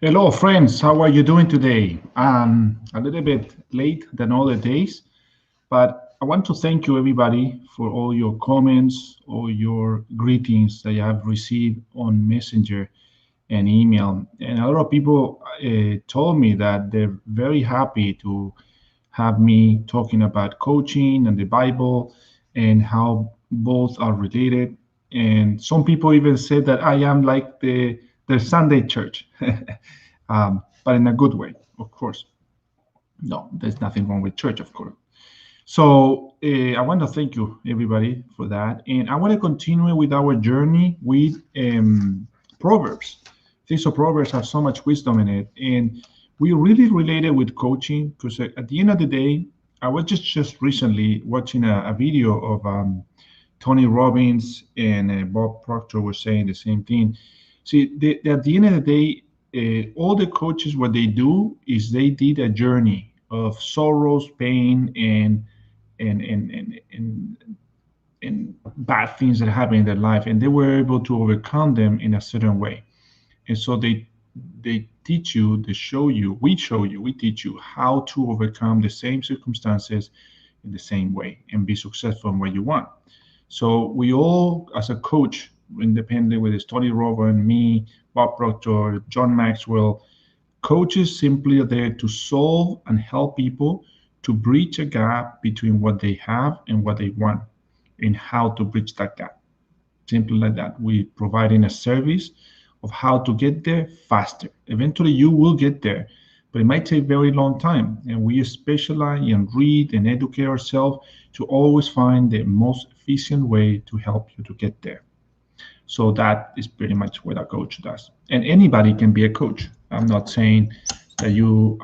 Hello, friends. How are you doing today? A little bit late than other days, but I want to thank you, everybody, for all your comments, all your greetings that I have received on Messenger and email. And a lot of people told me that they're very happy to have me talking about coaching and the Bible and how both are related. And some people even said that I am like the Sunday church. But in a good way, of course. No, there's nothing wrong with church, of course. So I want to thank you, everybody, for that. And I want to continue with our journey with Proverbs. These Proverbs have so much wisdom in it. And we really related with coaching because at the end of the day, I was just recently watching a video of Tony Robbins and Bob Proctor were saying the same thing. See, at the end of the day, all the coaches, what they do is they did a journey of sorrows, pain, and and bad things that happen in their life, and they were able to overcome them in a certain way. And so they teach you, they show you, we teach you how to overcome the same circumstances in the same way and be successful in what you want. So we all, as a coach, independent with Tony Robbins, me, Bob Proctor, John Maxwell, coaches simply are there to solve and help people to bridge a gap between what they have and what they want and how to bridge that gap. Simply like that. We providing a service of how to get there faster. Eventually you will get there, but it might take very long time. And we specialize and read and educate ourselves to always find the most efficient way to help you to get there. So that is pretty much what a coach does. And anybody can be a coach. I'm not saying that you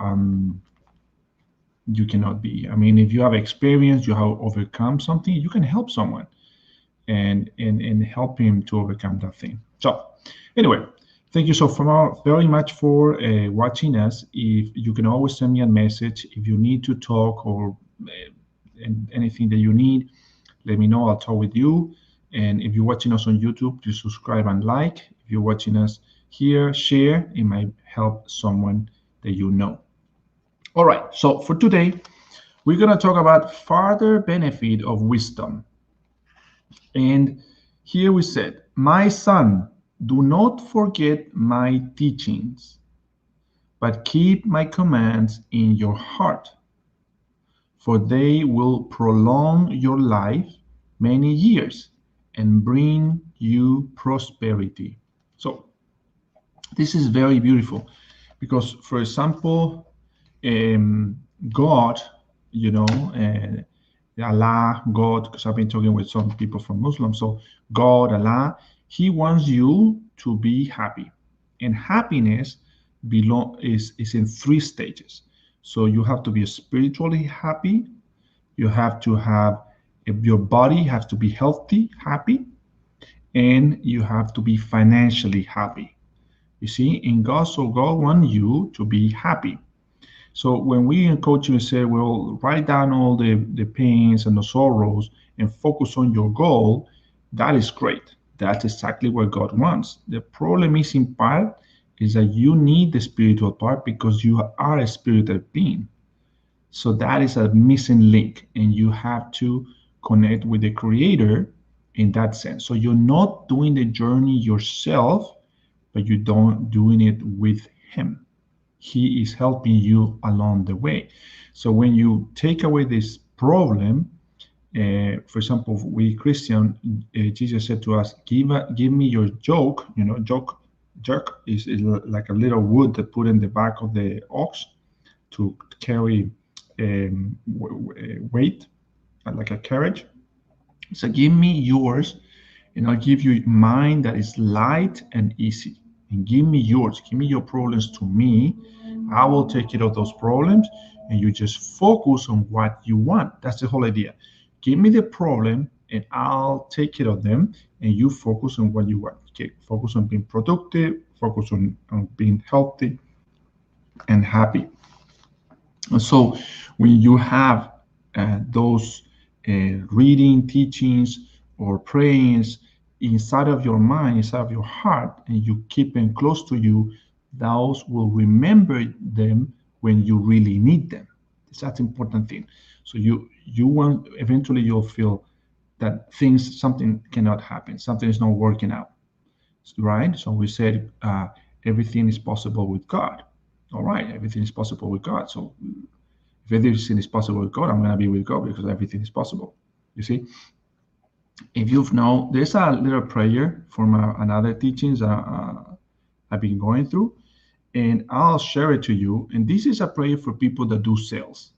cannot be. I mean, if you have experience, you have overcome something, you can help someone and help him to overcome that thing. So anyway, thank you so very much for watching us. If you can always send me a message if you need to talk or anything that you need, let me know. I'll talk with you. And if you're watching us on YouTube, please subscribe and like. If you're watching us here, share. It might help someone that you know. All right. So for today, we're going to talk about further benefit of wisdom. And here we said, my son, do not forget my teachings, but keep my commands in your heart, for they will prolong your life many years and bring you prosperity. So this is very beautiful because, for example, um, God, you know, Allah, God, because I've been talking with some people from Muslim. So God, Allah, He wants you to be happy, and happiness is in three stages. So you have to be spiritually happy. You have to have your body has to be healthy, happy, and you have to be financially happy. You see, in God, so God wants you to be happy. So when we in coaching say, well, write down all the pains and the sorrows and focus on your goal, that is great. That's exactly what God wants. The problem is in part is that you need the spiritual part because you are a spiritual being. So that is a missing link, and you have to connect with the creator in that sense. So you're not doing the journey yourself, but you don't doing it with him. He is helping you along the way. So when you take away this problem, for example, we Christian, Jesus said to us, give me your yoke. You know, yoke is like a little wood that put in the back of the ox to carry weight, like a carriage. So give me yours, and I'll give you mine that is light and easy. And give me yours. Give me your problems to me. I will take care of those problems, and you just focus on what you want. That's the whole idea. Give me the problem, and I'll take care of them, and you focus on what you want. Okay, focus on being productive, focus on being healthy and happy. And so when you have those reading, teachings, or prayings inside of your mind, inside of your heart, and you keep them close to you, those will remember them when you really need them. That's an important thing. So you want, eventually you'll feel that things, something cannot happen, something is not working out, right? So we said everything is possible with God. All right, everything is possible with God. So if everything is possible with God, I'm going to be with God because everything is possible. You see, if you've know, there's a little prayer from another teachings I've been going through, and I'll share it to you. And this is a prayer for people that do sales.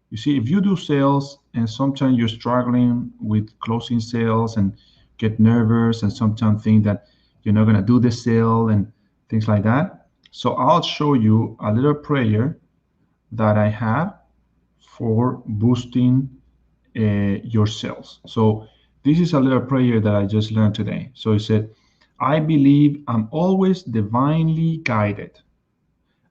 You see, if you do sales and sometimes you're struggling with closing sales and get nervous and sometimes think that you're not going to do the sale and things like that. So I'll show you a little prayer that I have for boosting your sales. So this is a little prayer that I just learned today. So it said, I believe I'm always divinely guided.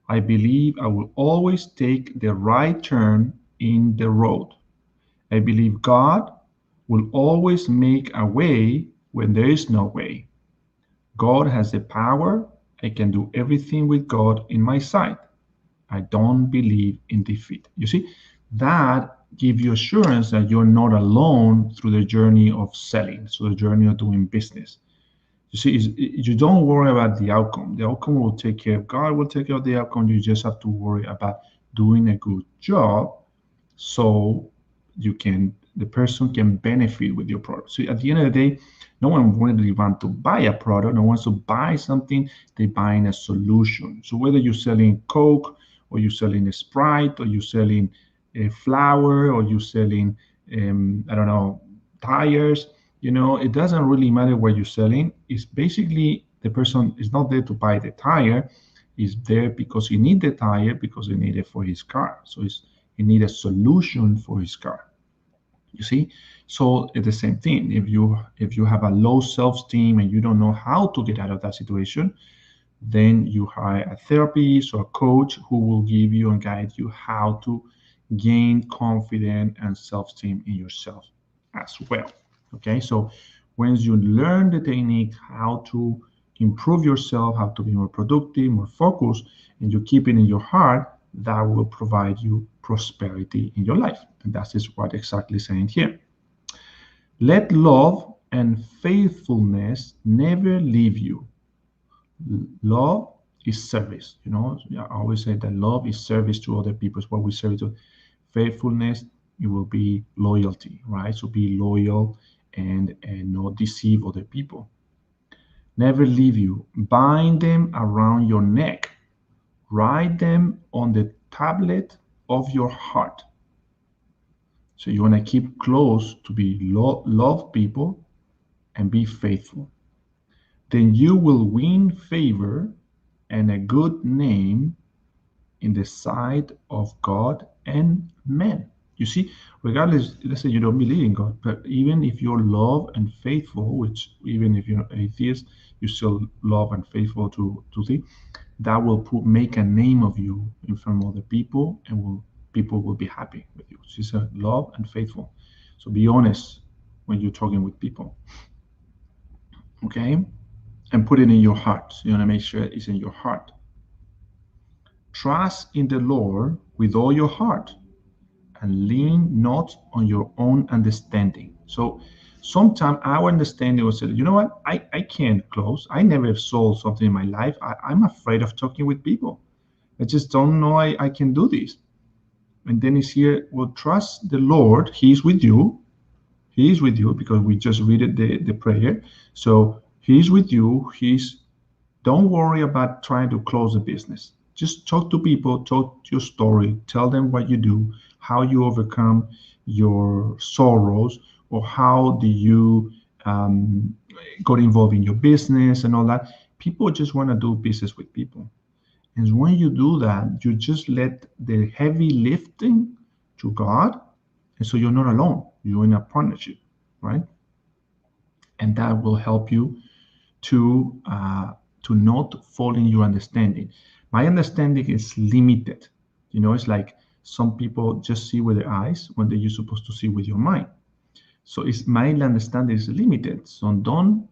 I believe I will always take the right turn in the road. I believe God will always make a way when there is no way. God has the power. I can do everything with God in my sight. I don't believe in defeat. You see, that gives you assurance that you're not alone through the journey of selling, so the journey of doing business. You see, you don't worry about the outcome. The outcome will take care of God, will take care of the outcome. You just have to worry about doing a good job so the person can benefit with your product. So at the end of the day, no one really wants to buy a product. No one wants to buy something. They're buying a solution. So whether you're selling Coke or you're selling a Sprite or you're selling a flour or you're selling, I don't know, tires, it doesn't really matter what you're selling. It's basically the person is not there to buy the tire. He's there because he needs the tire because he needs it for his car. So he needs a solution for his car. You see, so it's the same thing. If you have a low self-esteem and you don't know how to get out of that situation, then you hire a therapist or a coach who will give you and guide you how to gain confidence and self-esteem in yourself as well. Okay, so once you learn the technique how to improve yourself, how to be more productive, more focused, and you keep it in your heart, that will provide you prosperity in your life. And that is what exactly saying here. Let love and faithfulness never leave you. Love is service. I always say that love is service to other people. It's what we serve to. Faithfulness, it will be loyalty, right? So be loyal and not deceive other people. Never leave you. Bind them around your neck. Write them on the tablet of your heart. So you want to keep close to be love people and be faithful. Then you will win favor and a good name in the sight of God and men. You see, regardless, let's say you don't believe in God, but even if you're love and faithful, which even if you're atheist, you still love and faithful to things, that will make a name of you in front of other people, and people will be happy with you. She said love and faithful. So be honest when you're talking with people. Okay? And put it in your heart. You want to make sure it's in your heart. Trust in the Lord with all your heart and lean not on your own understanding. So sometimes our understanding will say, you know what, I can't close. I never have sold something in my life. I'm afraid of talking with people. I just don't know I can do this. And then it's here, well, trust the Lord. He's with you. He is with you because we just read the prayer. So he's with you. Don't worry about trying to close the business. Just talk to people, talk your story, tell them what you do, how you overcome your sorrows, or how do you got involved in your business and all that. People just want to do business with people. And when you do that, you just let the heavy lifting to God. And so you're not alone. You're in a partnership, right? And that will help you to not fall in your understanding. My understanding is limited. It's like some people just see with their eyes when you're supposed to see with your mind. So it's my understanding is limited. So don't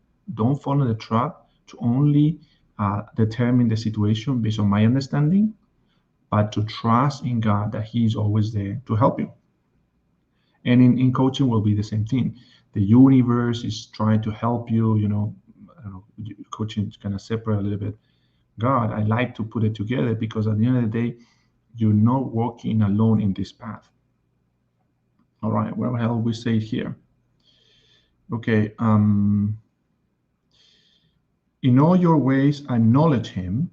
fall in the trap to only determine the situation based on my understanding, but to trust in God that He is always there to help you. And in coaching will be the same thing. The universe is trying to help you. I don't know, coaching is kind of separate a little bit. God, I like to put it together because at the end of the day, you're not walking alone in this path. All right, where the hell we say it here? Okay, in all your ways acknowledge Him,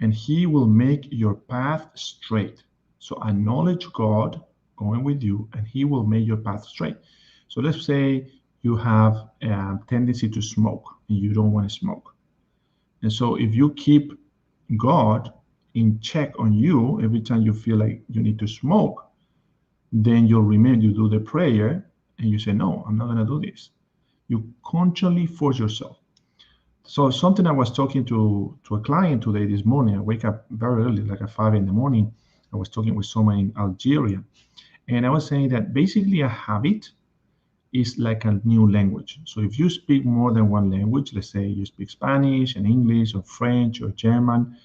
and He will make your path straight. So acknowledge God going with you, and He will make your path straight. So let's say you have a tendency to smoke and you don't want to smoke. And so if you keep God in check on you every time you feel like you need to smoke, then you'll remember, you do the prayer and you say, no, I'm not going to do this. You consciously force yourself. So something I was talking to a client today this morning. I wake up very early, like at 5 in the morning. I was talking with someone in Algeria, and I was saying that basically a habit is like a new language. So if you speak more than one language, let's say you speak Spanish and English or French or German,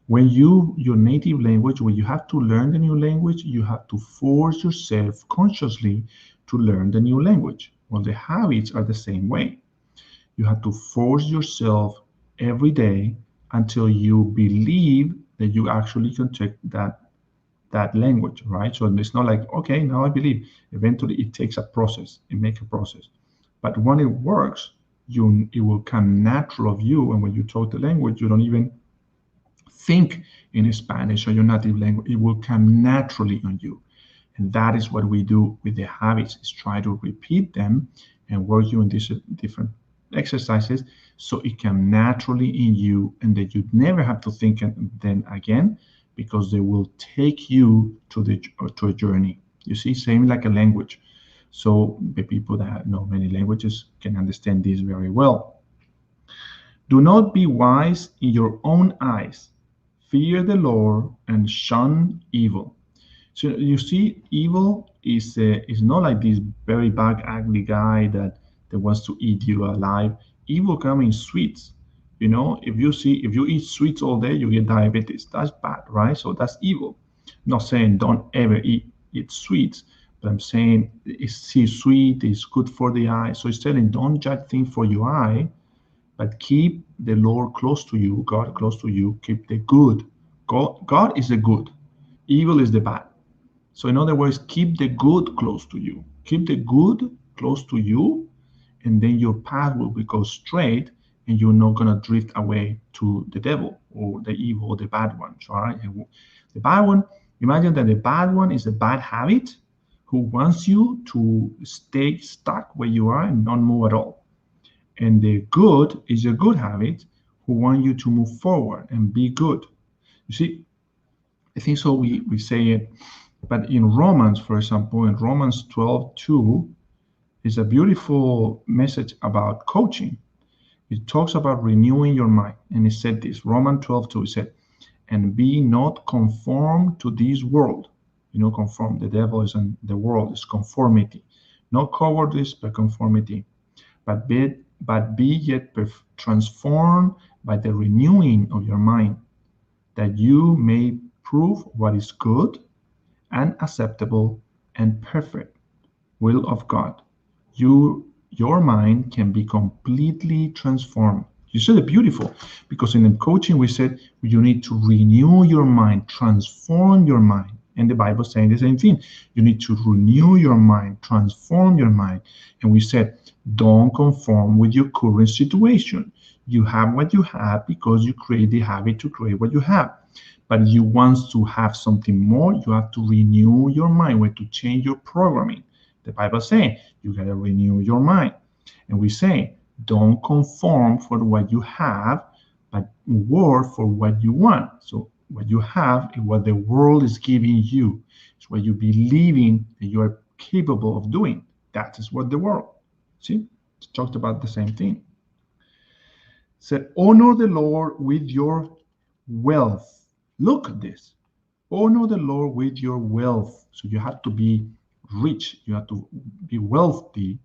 when your native language, when you have to learn the new language, you have to force yourself consciously to learn the new language. Well, the habits are the same way. You have to force yourself every day until you believe that you actually can take that language, right? So it's not like, okay, now I believe. Eventually, it takes a process. It makes a process. But when it works, it will come natural of you. And when you talk the language, you don't even think in Spanish or your native language. It will come naturally on you. And that is what we do with the habits, is try to repeat them and work you in these different exercises so it can naturally in you, and that you never have to think them again, because they will take you to a journey. You see, same like a language. So the people that know many languages can understand this very well. Do not be wise in your own eyes. Fear the Lord and shun evil. So you see, evil is not like this very bad, ugly guy that wants to eat you alive. Evil comes in sweets. If you eat sweets all day, you get diabetes. That's bad, right? So that's evil. I'm not saying don't ever eat sweets, but I'm saying it's sweet, it's good for the eye. So it's telling don't judge things for your eye, but keep the Lord close to you, God close to you. Keep the good. God is the good. Evil is the bad. So in other words, keep the good close to you. Keep the good close to you, and then your path will go straight, and you're not gonna drift away to the devil or the evil or the bad ones. All right. And the bad one, imagine that the bad one is a bad habit who wants you to stay stuck where you are and not move at all. And the good is a good habit who want you to move forward and be good. You see, I think so we say it, but in Romans, for example, in Romans 12:2 is a beautiful message about coaching. It talks about renewing your mind. And it said this, Romans 12:2, it said, and be not conformed to this world. Conform, the devil is in the world, is conformity. Not cowardice, but conformity. But be yet transformed by the renewing of your mind, that you may prove what is good and acceptable and perfect will of God. Your mind can be completely transformed. You said it beautiful, because in the coaching we said you need to renew your mind, transform your mind. And the Bible saying the same thing. You need to renew your mind, transform your mind. And we said, don't conform with your current situation. You have what you have because you create the habit to create what you have. But you want to have something more, you have to renew your mind, you have to change your programming. The Bible saying you gotta renew your mind. And we say, don't conform for what you have, but work for what you want. So what you have is what the world is giving you. It's what you believing that you are capable of doing. That is what the world. See, it's talked about the same thing. So honor the Lord with your wealth. Look at this. Honor the Lord with your wealth. So you have to be rich. You have to be wealthy.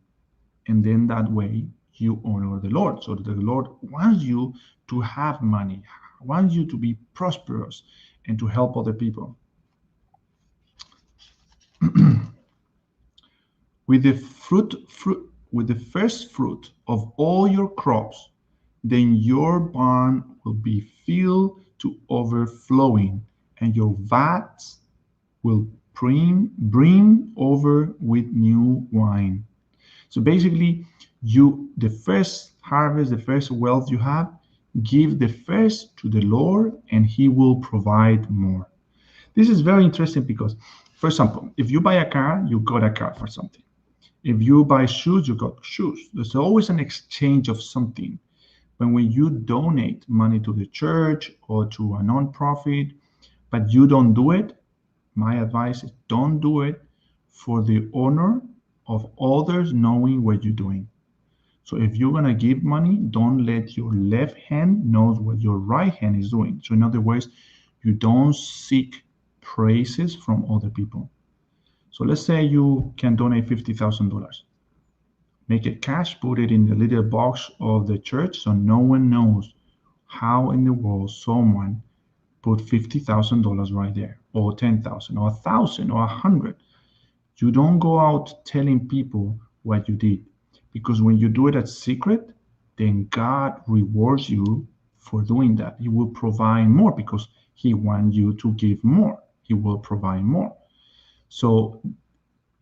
And then that way you honor the Lord. So the Lord wants you to have money, wants you to be prosperous and to help other people. With the first fruit of all your crops, then your barn will be filled to overflowing, and your vats will brim over with new wine. So basically, the first harvest, the first wealth you have, give the first to the Lord, and He will provide more. This is very interesting because, for example, if you buy a car, you got a car for something. If you buy shoes, you got shoes. There's always an exchange of something. But when you donate money to the church or to a non-profit, but you don't do it, my advice is don't do it for the honor of others knowing what you're doing. So if you're gonna give money, don't let your left hand know what your right hand is doing. So in other words, you don't seek praises from other people. So let's say you can donate $50,000. Make it cash, put it in the little box of the church so no one knows how in the world someone put $50,000 right there, or 10,000, or 1,000, or 100. You don't go out telling people what you did, because when you do it at secret, then God rewards you for doing that. He will provide more because He wants you to give more. He will provide more. So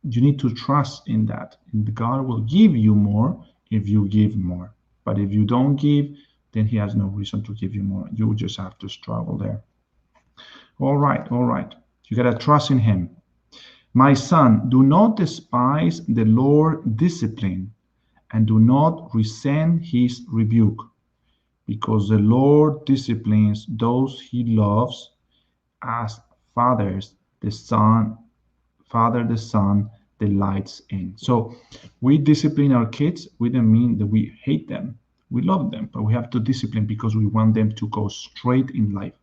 you need to trust in that. And God will give you more if you give more. But if you don't give, then He has no reason to give you more. You just have to struggle there. All right, all right. You got to trust in Him. My son, do not despise the Lord's discipline, and do not resent His rebuke, because the Lord disciplines those He loves, as fathers the son the son delights in. So we discipline our kids. We don't mean that we hate them. We love them, but we have to discipline because we want them to go straight in life.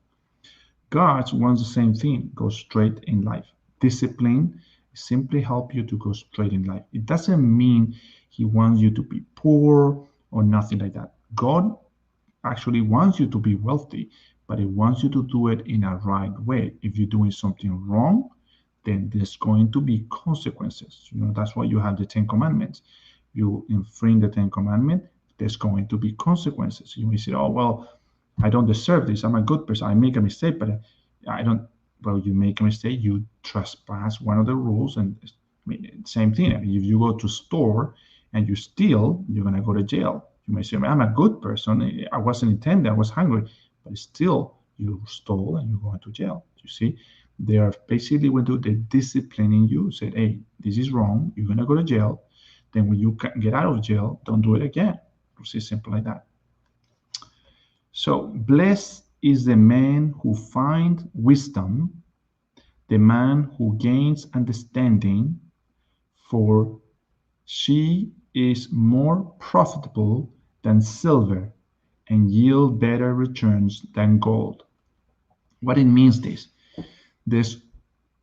God wants the same thing, go straight in life. Discipline simply help you to go straight in life. It doesn't mean He wants you to be poor or nothing like that. God actually wants you to be wealthy, but He wants you to do it in a right way. If you're doing something wrong, then there's going to be consequences. That's why you have the Ten Commandments. You infringe the Ten Commandments, there's going to be consequences. You may say, oh, well, I don't deserve this. I'm a good person. I make a mistake, but I don't. Well, you make a mistake, you trespass one of the rules, and same thing. If you go to store and you steal, you're going to go to jail. You may say, I'm a good person. I wasn't intended. I was hungry, but still you stole and you're going to jail. You see, they are basically when they're disciplining you, say, hey, this is wrong. You're going to go to jail. Then when you get out of jail, don't do it again. It's simple like that. So blessed is the man who finds wisdom, the man who gains understanding, for she is more profitable than silver and yield better returns than gold. What it means this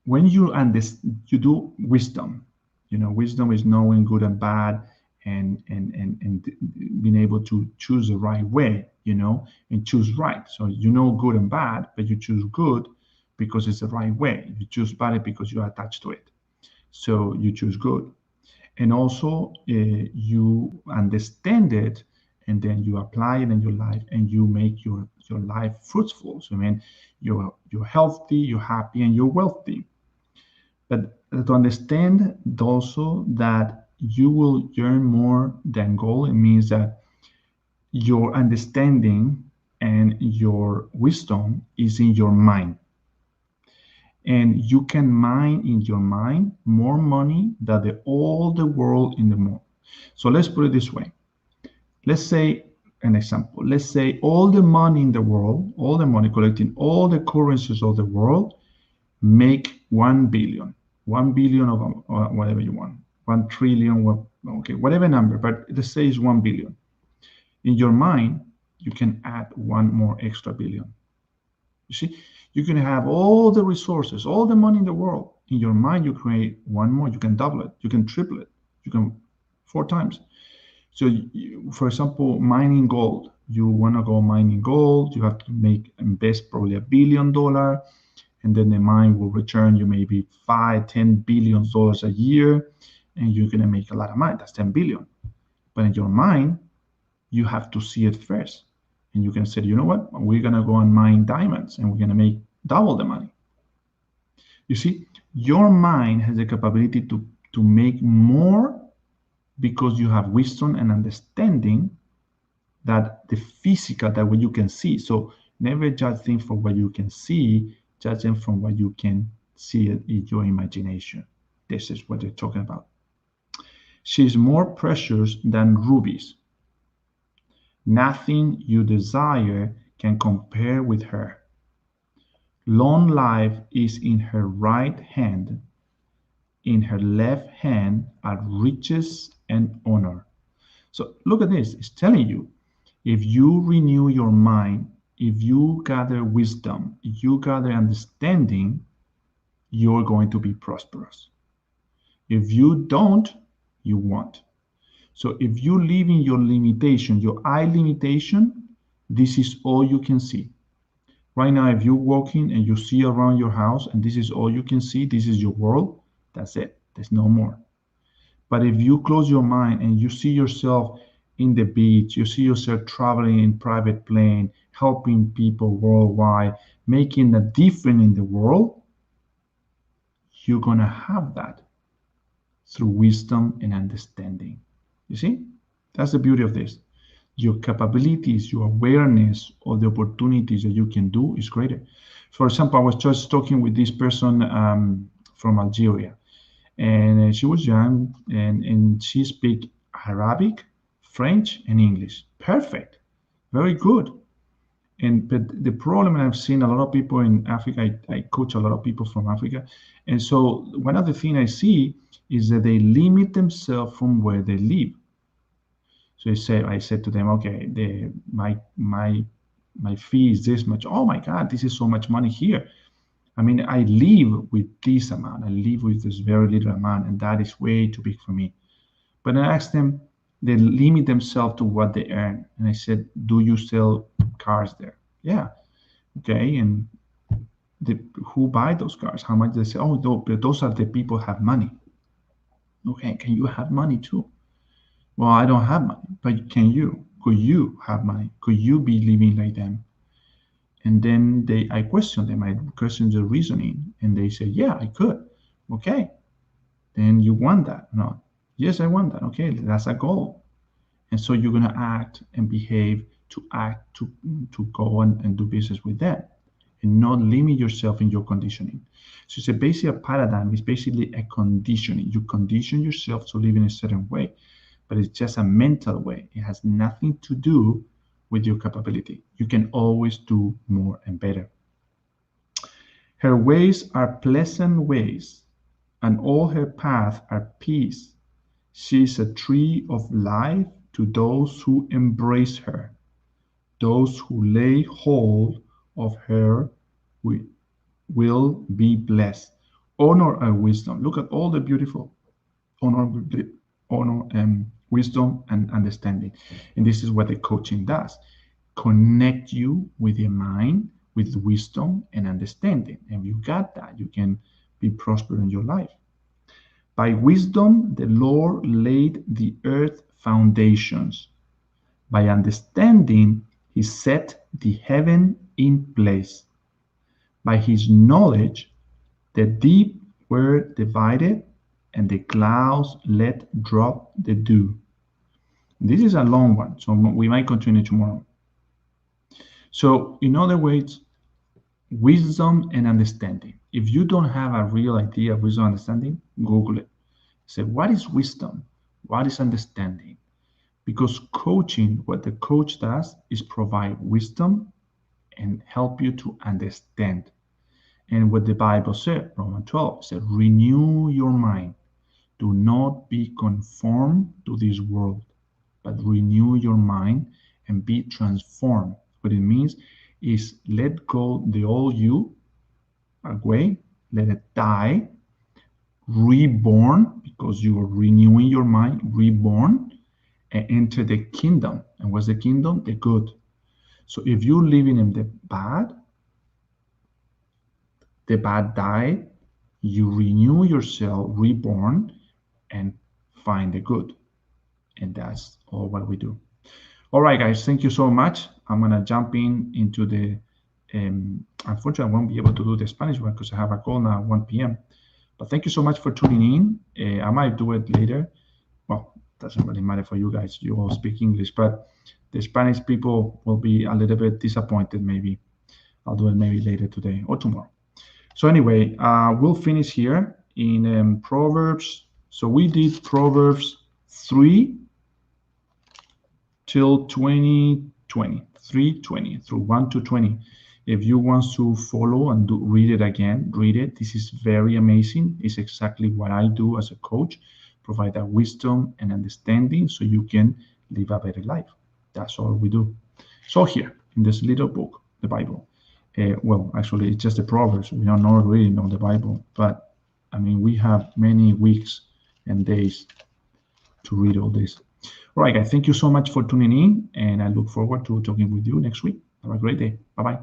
when you do wisdom, wisdom is knowing good and bad, and being able to choose the right way, and choose right. So good and bad, but you choose good because it's the right way. You choose bad because you're attached to it. So you choose good. And also you understand it, and then you apply it in your life, and you make your life fruitful. So you're healthy, you're happy, and you're wealthy. But to understand also that you will earn more than gold, it means that your understanding and your wisdom is in your mind. And you can mine in your mind more money than all the world in the world. So let's put it this way. Let's say an example. Let's say all the money in the world, all the money collecting, all the currencies of the world make 1 billion. 1 billion of whatever you want. 1 trillion, okay, whatever number, but let's say it's 1 billion. In your mind, you can add one more extra billion. You see, you can have all the resources, all the money in the world. In your mind, you create one more, you can double it, you can triple it, you can 4 times. So, for example, mining gold. You want to go mining gold. You have to invest probably $1 billion, and then the mine will return you maybe 5, 10 billion dollars a year, and you're gonna make a lot of money. That's 10 billion. But in your mind, you have to see it first, and you can say, you know what? We're gonna go and mine diamonds, and we're gonna make double the money. You see, your mind has the capability to make more because you have wisdom and understanding that the physical, that what you can see. So never judge things from what you can see, judge them from what you can see in your imagination. This is what they're talking about. She is more precious than rubies. Nothing you desire can compare with her. Long life is in her right hand, in her left hand are riches and honor. So look at this. It's telling you, if you renew your mind, if you gather wisdom, if you gather understanding, you're going to be prosperous. If you don't, you won't. So if you live in your limitation, your eye limitation, this is all you can see. Right now, if you're walking and you see around your house and this is all you can see, this is your world, that's it. There's no more. But if you close your mind and you see yourself in the beach, you see yourself traveling in private plane, helping people worldwide, making a difference in the world, you're gonna have that through wisdom and understanding. You see? That's the beauty of this. Your capabilities, your awareness of the opportunities that you can do is greater. For example, I was just talking with this person from Algeria, and she was young, and she speak Arabic, French, and English. Perfect, very good. And but the problem I've seen a lot of people in Africa. I coach a lot of people from Africa, and so one of the things I see is that they limit themselves from where they live. So I said to them, okay, my fee is this much. Oh my God, this is so much money here. I mean, I live with this amount. I live with this very little amount, and that is way too big for me. But I asked them, they limit themselves to what they earn. And I said, do you sell cars there? Yeah. Okay. And who buy those cars? How much? They say, oh, but those are the people who have money. Okay. Can you have money too? Well, I don't have money, but can you? Could you have money? Could you be living like them? And then I questioned them. I questioned the reasoning, and they said, "Yeah, I could." Okay, then you want that? No. Yes, I want that. Okay, that's a goal. And so you're gonna act and behave to act to go and do business with them, and not limit yourself in your conditioning. So it's basically a paradigm. It's basically a conditioning. You condition yourself to live in a certain way, but it's just a mental way. It has nothing to do with your capability. You can always do more and better. Her ways are pleasant ways, and all her paths are peace. She is a tree of life to those who embrace her. Those who lay hold of her will be blessed. Honor and wisdom. Look at all the beautiful honor, honor and wisdom and understanding. And this is what the coaching does. Connect you with your mind, with wisdom and understanding. And you got that, you can be prosperous in your life. By wisdom, the Lord laid the earth foundations. By understanding, he set the heaven in place. By his knowledge, the deep were divided, and the clouds let drop the dew. This is a long one, so we might continue tomorrow. So, in other words, wisdom and understanding. If you don't have a real idea of wisdom and understanding, Google it. Say, what is wisdom? What is understanding? Because coaching, what the coach does is provide wisdom and help you to understand. And what the Bible said, Romans 12, said, renew your mind. Do not be conformed to this world, but renew your mind and be transformed. What it means is let go the old you away, let it die, reborn, because you are renewing your mind, reborn, and enter the kingdom. And what's the kingdom? The good. So if you're living in the bad died, you renew yourself, reborn, and find the good. And that's all what we do. All right, guys, thank you so much. I'm gonna jump into the. Unfortunately, I won't be able to do the Spanish one because I have a call now at 1 p.m. But thank you so much for tuning in. I might do it later. Well, doesn't really matter for you guys. You all speak English, but the Spanish people will be a little bit disappointed. Maybe I'll do it maybe later today or tomorrow. So anyway, we'll finish here in Proverbs. So we did Proverbs 3 till 2020, 3:20 through 1 to 20. If you want to follow and read it again, read it. This is very amazing. It's exactly what I do as a coach, provide that wisdom and understanding so you can live a better life. That's all we do. So here in this little book, the Bible, well, actually, it's just the Proverbs. We are not reading on the Bible, but I mean, we have many weeks and days to read all this. All right, guys, thank you so much for tuning in, and I look forward to talking with you next week. Have a great day. Bye bye.